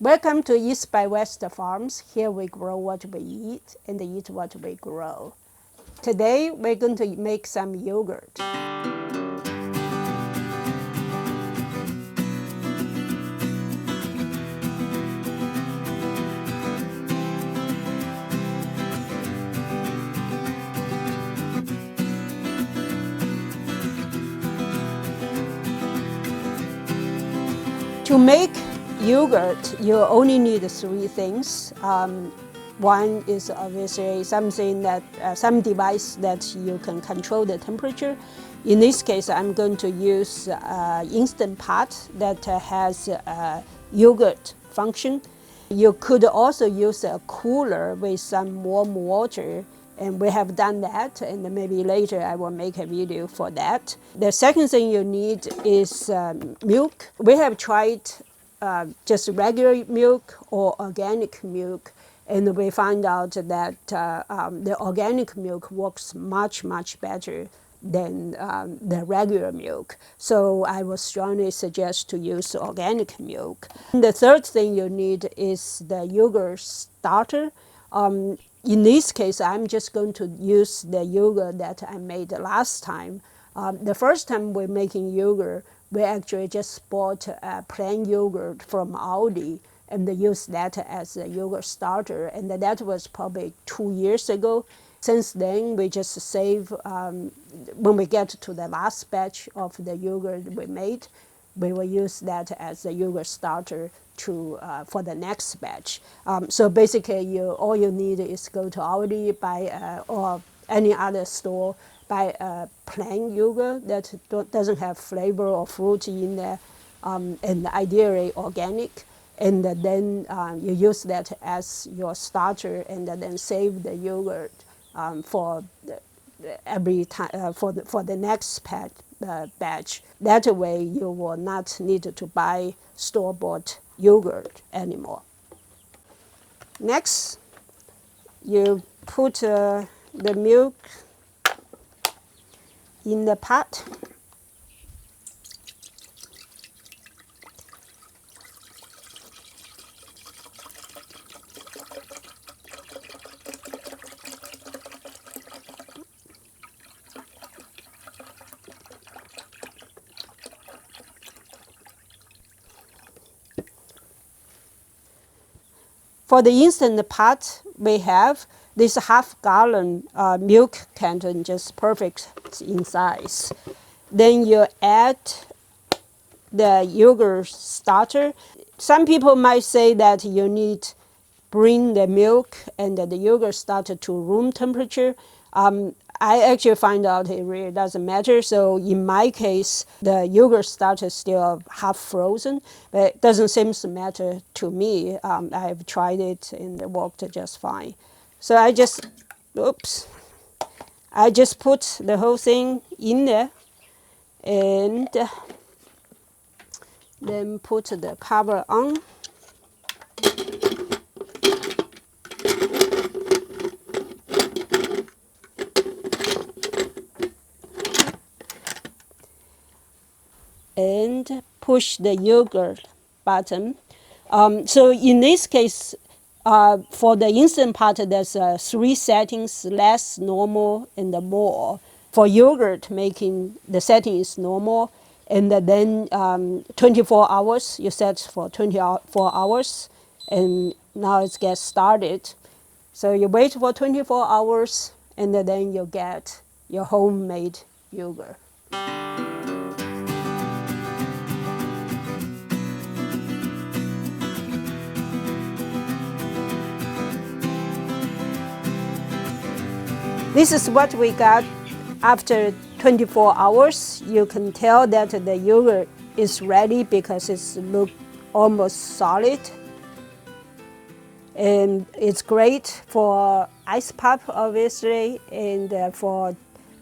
Welcome to East by West Farms. Here we grow what we eat and eat what we grow. Today we're going to make some yogurt. To make yogurt, you only need three things. One is obviously something that some device that you can control the temperature. In this case, I'm going to use Instant Pot that has a yogurt function. You could also use a cooler with some warm water, and we have done that, and maybe later I will make a video for that. The second thing you need is milk. We have tried just regular milk or organic milk, and we found out that the organic milk works much better than the regular milk. So I would strongly suggest to use organic milk. The third thing you need is the yogurt starter. In this case, I'm just going to use the yogurt that I made last time. The first time we're making yogurt, we actually just bought plain yogurt from Aldi and use that as a yogurt starter. And that was probably 2 years ago. Since then, we just save, when we get to the last batch of the yogurt we made, we will use that as a yogurt starter for the next batch. So basically, all you need is go to Aldi, or any other store, buy a plain yogurt that doesn't have flavor or fruit in there, and ideally organic. And then you use that as your starter, and then save the yogurt for every time for the next batch. That way, you will not need to buy store-bought yogurt anymore. Next, you put the milk in the pot. For the Instant Pot, we have this half-gallon milk carton, just perfect in size. Then you add the yogurt starter. Some people might say that you need bring the milk and the yogurt starter to room temperature. I actually find out it really doesn't matter. So in my case, the yogurt starter is still half frozen, but it doesn't seem to matter to me. I've tried it and it worked just fine. So I just put the whole thing in there and then put the cover on. And push the yogurt button. So in this case, for the Instant Pot, there's 3 settings: less, normal, and more. For yogurt making, the setting is normal, and then 24 hours, you set for 24 hours, and now it gets started. So you wait for 24 hours, and then you get your homemade yogurt. This is what we got after 24 hours. You can tell that the yogurt is ready because it's look almost solid. And it's great for ice pop, obviously, and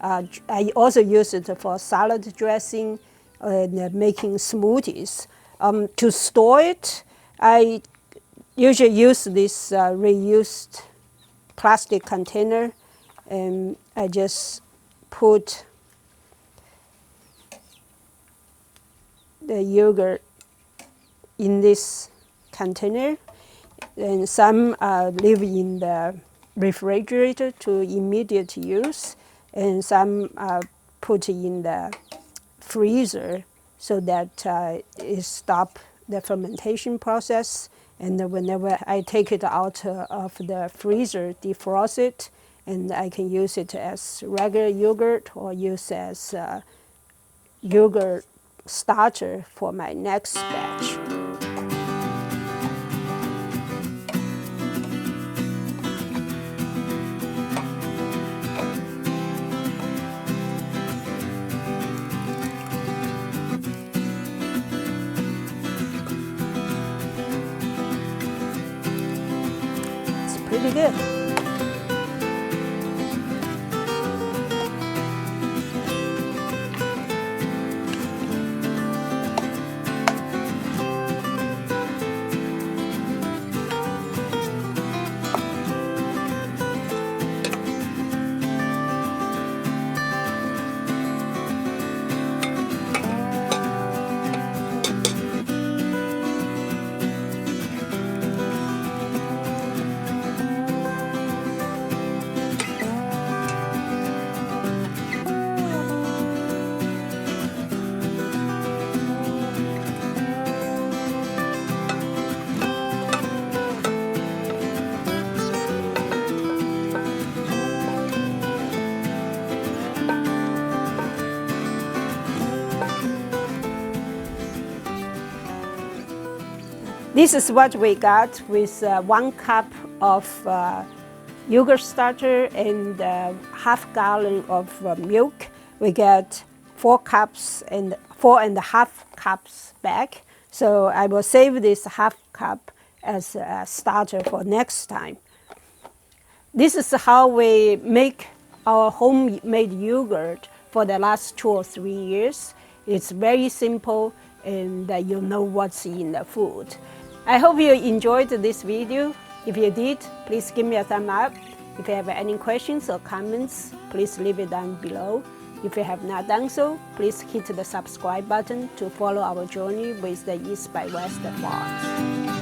I also use it for salad dressing and making smoothies. To store it, I usually use this reused plastic container, and I just put the yogurt in this container, and some live in the refrigerator to immediate use, and some put in the freezer so that it stop the fermentation process. And whenever I take it out of the freezer, defrost it, and I can use it as regular yogurt or use as yogurt starter for my next batch. It's pretty good. This is what we got with 1 cup of yogurt starter and half gallon of milk. We get 4 cups and 4.5 cups back. So I will save this half cup as a starter for next time. This is how we make our homemade yogurt for the last 2 or 3 years. It's very simple, and you know what's in the food. I hope you enjoyed this video. If you did, please give me a thumbs up. If you have any questions or comments, please leave it down below. If you have not done so, please hit the subscribe button to follow our journey with the East by West Farms.